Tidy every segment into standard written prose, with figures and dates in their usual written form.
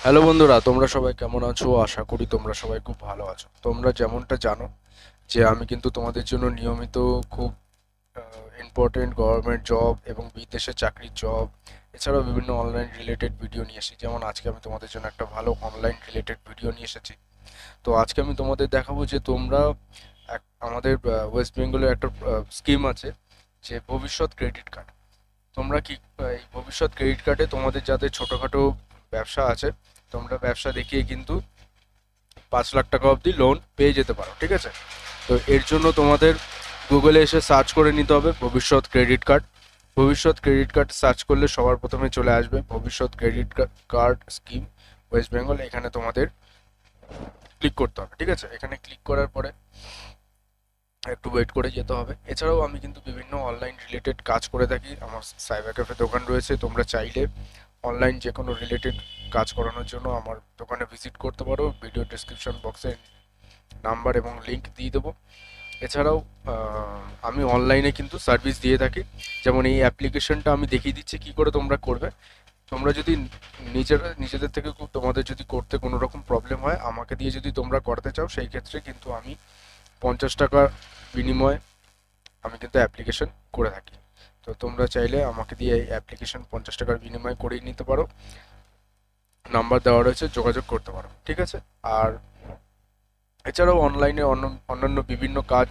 Hello বন্ধুরা, তোমরা সবাই কেমন আছো? আশা করি তোমরা সবাই খুব ভালো আছো। তোমরা যেমনটা জানো যে আমি কিন্তু তোমাদের জন্য নিয়মিত খুব ইম্পর্টেন্ট গভর্নমেন্ট জব এবং বিদেশে চাকরির জব এছাড়াও বিভিন্ন অনলাইন রিলেটেড ভিডিও নিয়ে এসেছি। যেমন আজকে আমি তোমাদের জন্য একটা ভালো অনলাইন রিলেটেড ভিডিও নিয়ে এসেছি। তো আজকে আমি তোমাদের দেখাবো যে তোমরা আমাদের ওয়েস্ট বেঙ্গলের একটা স্কিম আছে, যে ভবিষ্যৎ ক্রেডিট কার্ড। তোমরা কি এই ভবিষ্যৎ ক্রেডিট কার্ডে তোমাদের যাদের ছোটোখাটো ব্যবসা আছে, তোমরা ব্যবসা দেখিয়ে কিন্তু 5 লাখ টাকা অবধি লোন পেয়ে যেতে পারো, ঠিক আছে? তো এর জন্য তোমাদের গুগলে এসে সার্চ করে নিতে হবে ভবিষ্যৎ ক্রেডিট কার্ড। ভবিষ্যৎ ক্রেডিট কার্ড সার্চ করলে সবার প্রথমে চলে আসবে ভবিষ্যৎ credit card scheme West Bengal. এখানে তোমাদের ক্লিক করতে হবে, ঠিক আছে? এখানে ক্লিক করার পরে একটু ওয়েট করে যেতে হবে। এছাড়াও আমি কিন্তু বিভিন্ন অনলাইন রিলেটেড কাজ করে থাকি। আমার সাইবার ক্যাফে দোকান রয়েছে। তোমরা চাইলে অনলাইন যে কোনো রিলেটেড কাজ করানোর জন্য আমার দোকানে ভিজিট করতে পারো। ভিডিও ডিসক্রিপশন বক্সে নাম্বার এবং লিংক দিয়ে দেবো। এছাড়াও আমি অনলাইনে কিন্তু সার্ভিস দিয়ে থাকি। যেমন এই অ্যাপ্লিকেশনটা আমি দেখিয়ে দিচ্ছি কী করে তোমরা করবে। তোমরা যদি নিজেদের থেকে তোমাদের যদি করতে কোনো রকম প্রবলেম হয়, আমাকে দিয়ে যদি তোমরা করাতে চাও, সেই ক্ষেত্রে কিন্তু আমি 50 টাকা বিনিময়ে আমি কিন্তু অ্যাপ্লিকেশন করে থাকি। তো তোমরা চাইলে আমাকে দিয়ে এই অ্যাপ্লিকেশন 50 টাকার বিনিময়ে করিয়ে নিতে পারো। নাম্বার দেওয়া রয়েছে, যোগাযোগ করতে পারো, ঠিক আছে? আর এছাড়াও অনলাইনে অন্যান্য বিভিন্ন কাজ,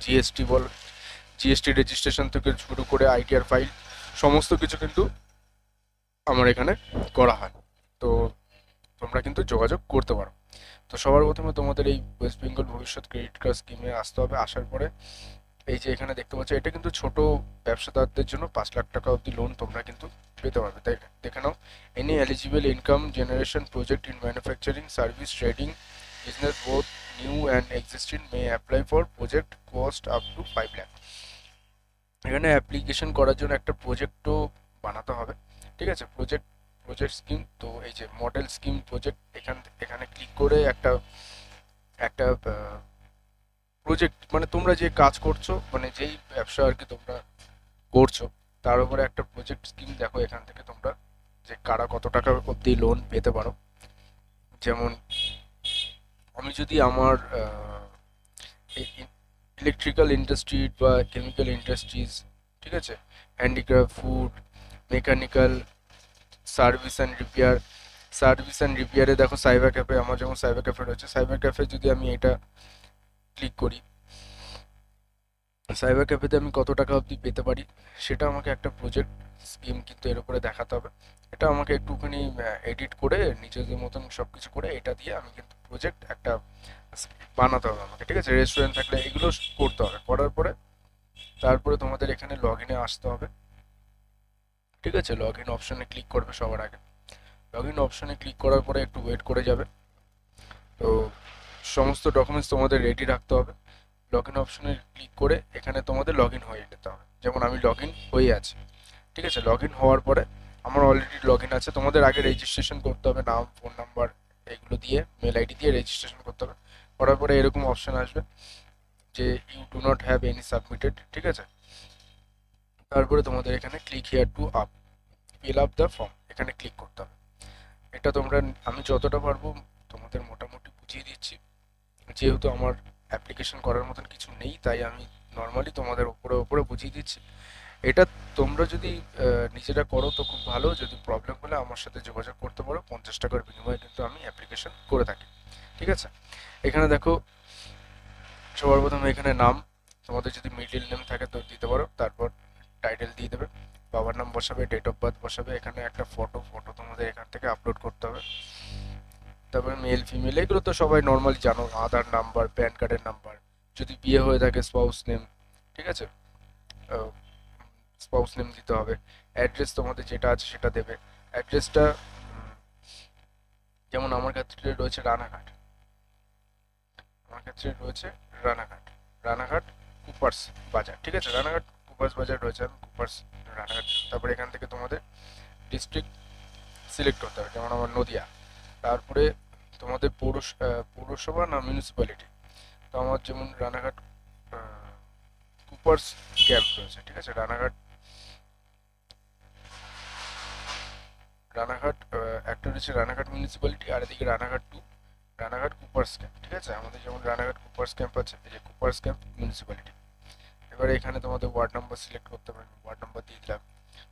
জিএসটি রেজিস্ট্রেশন থেকে শুরু করে আইটিআর ফাইল, সমস্ত কিছু কিন্তু আমার এখানে করা হয়। তো তোমরা কিন্তু যোগাযোগ করতে পারো। তো সবার প্রথমে তোমাদের এই ওয়েস্ট বেঙ্গল ভবিষ্যৎ ক্রেডিট কার্ড স্কিমে আসতে হবে। আসার পরে এই যে এখানে দেখতে পাচ্ছ, এটা কিন্তু ছোট ব্যবসাদারদের জন্য 5 লাখ টাকা অবধি লোন তোমরা কিন্তু পেতে পারবে। তাই দেখে নাও। Any eligible income generation project in manufacturing service trading business both new and existing may apply for project cost up to 5 lakh. এখানে অ্যাপ্লিকেশন করার জন্য একটা প্রজেক্টও বানাতে হবে, ঠিক আছে? প্রজেক্ট স্কিম, তো এই যে মডেল স্কিম প্রজেক্ট, এখানে ক্লিক করে একটা একটা প্রজেক্ট, মানে তোমরা যে কাজ করছো, মানে যেই ব্যবসা আর কি তোমরা করছো, তার উপরে একটা প্রজেক্ট স্কিম দেখো। এখান থেকে তোমরা যে কারা কত টাকা অবধি লোন পেতে পারো। যেমন আমি যদি আমার ইলেকট্রিক্যাল ইন্ডাস্ট্রি বা কেমিক্যাল ইন্ডাস্ট্রিজ, ঠিক আছে, handicraft, food, mechanical, service and রিপেয়ারে দেখো সাইবার ক্যাফে, আমার যেমন সাইবার ক্যাফে রয়েছে, সাইবার ক্যাফে যদি আমি এটা ক্লিক করি, সাইবার ক্যাফেতে আমি কত টাকা অবধি পেতে পারি সেটা আমাকে একটা প্রজেক্ট স্কিম কিন্তু এর উপরে দেখাতে হবে। এটা আমাকে একটুখানি এডিট করে নিজেদের মতন সব কিছু করে এটা দিয়ে আমি কিন্তু প্রজেক্ট একটা বানাতে হবে আমাকে, ঠিক আছে? রেস্টুরেন্ট থাকলে এগুলো করতে হবে। করার পরে তারপরে তোমাদের এখানে লগ ইনে আসতে হবে, ঠিক আছে? লগ ইন অপশনে ক্লিক করবে সবার আগে। লগ ইন অপশনে ক্লিক করার পরে একটু ওয়েট করে যাবে। তো সমস্ত ডকুমেন্টস তোমাদের রেডি রাখতে হবে। লগ ইন অপশনে ক্লিক করে এখানে তোমাদের লগ ইন হয়ে যেতে হবে। যেমন আমি লগ ইন হয়ে আছি, ঠিক আছে? লগ ইন হওয়ার পরে আমার অলরেডি লগ ইন আছে। তোমাদের আগে রেজিস্ট্রেশন করতে হবে, নাম, ফোন নাম্বার এগুলো দিয়ে, মেল আইডি দিয়ে রেজিস্ট্রেশন করতে হবে। করার পরে এরকম অপশন আসবে যে you do not have any submitted, ঠিক আছে? তারপরে তোমাদের এখানে click here to fill up the form, এখানে ক্লিক করতে হবে। এটা তোমরা, আমি যতটা পারবো তোমাদের মোটামুটি বুঝিয়ে দিচ্ছি। যেহেতু আমার অ্যাপ্লিকেশন করার মতন কিছু নেই, তাই আমি নর্মালি তোমাদের ওপরে ওপরে বুঝিয়ে দিচ্ছি। এটা তোমরা যদি নিজেরা করো তো খুব ভালো। যদি প্রবলেম হলে আমার সাথে যোগাযোগ করতে পারো। 50 টাকার বিনিময়ে কিন্তু আমি অ্যাপ্লিকেশন করে থাকি, ঠিক আছে? এখানে দেখো, সবার প্রথমে এখানে নাম, তোমাদের যদি মিডল নেম থাকে তো দিতে পারো। তারপর টাইটেল দিয়ে দেবে, বাবার নাম বসাবে, ডেট অফ বার্থ বসাবে। এখানে একটা ফটো তোমাদের এখান থেকে আপলোড করতে হবে। তারপরে মেল ফিমেল এগুলো তো সবাই নর্মালি জানো, আধার নাম্বার, প্যান কার্ডের নাম্বার, যদি বিয়ে হয়ে থাকে স্পাউস নেম, ঠিক আছে? স্পাউস নেম দিতে হবে। অ্যাড্রেস তোমাদের যেটা আছে সেটা দেবে। অ্যাড্রেসটা যেমন আমার ক্ষেত্রে রয়েছে রানাঘাট, আমার ক্ষেত্রে রয়েছে রানাঘাট, রানাঘাট কুপার্স বাজার, ঠিক আছে? রানাঘাট কুপার্স বাজার রয়েছে, আমি কুপার্স রানাঘাট। তারপরে এখান থেকে তোমাদের ডিস্ট্রিক্ট সিলেক্ট করতে হবে, যেমন আমার নদিয়া। তারপরে তোমাদের পৌরসভা না মিউনিসিপ্যালিটি, তো আমার যেমন রানাঘাট কুপার্স ক্যাম্প রয়েছে, ঠিক আছে? রানাঘাট রানাঘাট একটা রয়েছে রানাঘাট মিউনিসিপ্যালিটি, আর এদিকে রানাঘাট 2 রানাঘাট কুপার্স ক্যাম্প। ঠিক আছে, আমাদের যেমন রানাঘাট কুপার্স ক্যাম্প আছে, এই যে কুপার্স ক্যাম্প মিউনিসিপ্যালিটি। এবারে এখানে তোমাদের ওয়ার্ড নাম্বার সিলেক্ট করতে হবে, ওয়ার্ড নাম্বার দিয়ে দিলাম।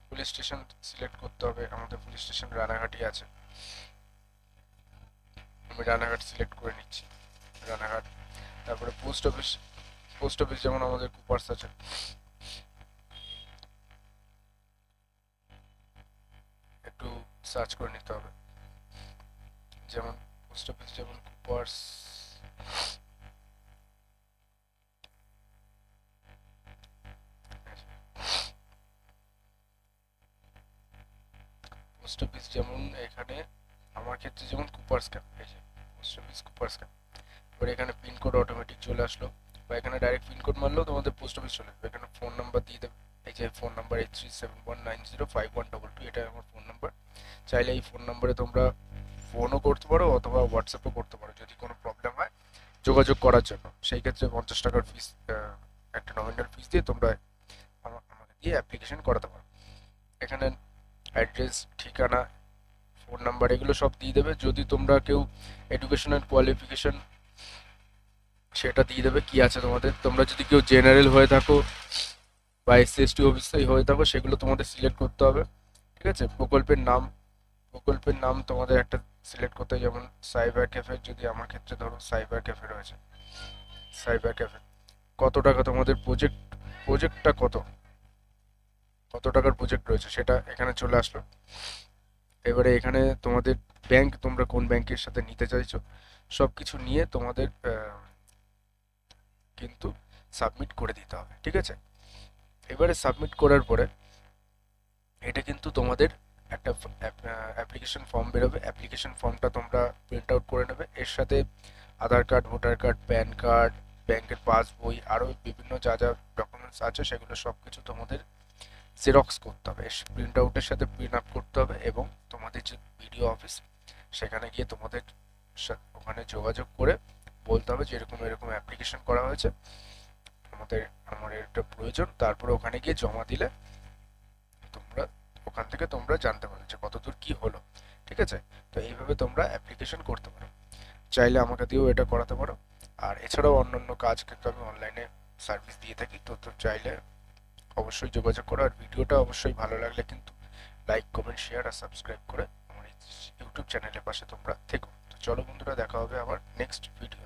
পুলিশ স্টেশন সিলেক্ট করতে হবে, আমাদের পুলিশ স্টেশন রানাঘাটই আছে, আমি রানাঘাট সিলেক্ট করে নিচ্ছি, রানাঘাট। তারপরে পোস্ট অফিস, পোস্ট অফিস যেমন আমাদের কুপার্স আছে, একটু সার্চ করে নিতে হবে, যেমন পোস্ট অফিস যেমন কুপার্স, পোস্ট অফিস যেমন এখানে আমার ক্ষেত্রে যেমন কুপার্স ক্যাম্প, এই যে পোস্ট অফিস কুপার্স ক্যাম্প। এবার এখানে পিনকোড অটোমেটিক চলে আসলো, বা এখানে ডাইরেক্ট পিনকোড মারলেও তোমাদের পোস্ট অফিস চলে আসবে। এখানে ফোন নাম্বার দিয়ে দেবে, এই যে ফোন নাম্বার 8371905122, এটা আমার ফোন নাম্বার। চাইলে এই ফোন নাম্বারে তোমরা ফোনও করতে পারো অথবা হোয়াটসঅ্যাপও করতে পারো, যদি কোনো প্রবলেম হয় যোগাযোগ করার জন্য। সেই ক্ষেত্রে 50 টাকার ফিস, একটা নমিনাল ফিস দিয়ে তোমরা আমাকে দিয়ে অ্যাপ্লিকেশন করাতে পারো। এখানে অ্যাড্রেস, ঠিকানা, ফোন নাম্বার এগুলো সব দিয়ে দেবে। যদি তোমরা কেউ এডুকেশনাল কোয়ালিফিকেশন সেটা দিয়ে দেবে কি আছে তোমাদের। তোমরা যদি কেউ জেনারেল হয়ে থাকো বা SC/ST অফিসার হয়ে থাকো, সেগুলো তোমাদের সিলেক্ট করতে হবে। ঠিক আছে, প্রকল্পের নাম তোমাদের একটা সিলেক্ট করতে হবে, যেমন সাইবার ক্যাফে, যদি আমার ক্ষেত্রে ধরো সাইবার ক্যাফে রয়েছে, সাইবার ক্যাফে। কত টাকা তোমাদের প্রজেক্টটা কত টাকার প্রজেক্ট রয়েছে সেটা এখানে চলে আসলো। এবারে এখানে তোমাদের ব্যাংক, তোমরা কোন ব্যাংকের সাথে নিতে চাইছো সব কিছু নিয়ে তোমাদের কিন্তু সাবমিট করে দিতে হবে। ঠিক আছে, এবারে সাবমিট করার পরে এটা কিন্তু তোমাদের একটা অ্যাপ্লিকেশন ফর্ম বেরোবে। অ্যাপ্লিকেশন ফর্মটা তোমরা প্রিন্ট আউট করে নেবে, এর সাথে Aadhaar card, voter card, PAN card, ব্যাংকের পাসবই, আরও বিভিন্ন যা যা ডকুমেন্টস আছে সেগুলো সব কিছু তোমাদের জেরক্স করতে হবে, প্রিন্ট আউটের সাথে প্রিন্ট আপ করতে হবে, এবং তোমাদের যে বিডিও অফিস সেখানে গিয়ে তোমাদের ওখানে যোগাযোগ করে বলতে হবে যে এরকম এরকম অ্যাপ্লিকেশন করা হয়েছে, আমার এটা প্রয়োজন। তারপরে ওখানে গিয়ে জমা দিলে তোমরা ওখান থেকে তোমরা জানতে পারবে যে কতদূর কি হলো। ঠিক আছে, তো এইভাবে তোমরা অ্যাপ্লিকেশন করতে পারো, চাইলে আমাকে দিয়েও এটা করাতে পারো। আর এছাড়াও অন্যান্য কাজ কিন্তু আমি অনলাইনে সার্ভিস দিয়ে থাকি, তো চাইলে অবশ্যই যোগাযোগ করো। আর ভিডিওটা অবশ্যই ভালো লাগলে কিন্তু লাইক, কমেন্ট, শেয়ার আর সাবস্ক্রাইব করে আমার এই ইউটিউব চ্যানেলের পাশে তোমরা থেকো। তো চলো বন্ধুরা, দেখা হবে আবার নেক্সট ভিডিও।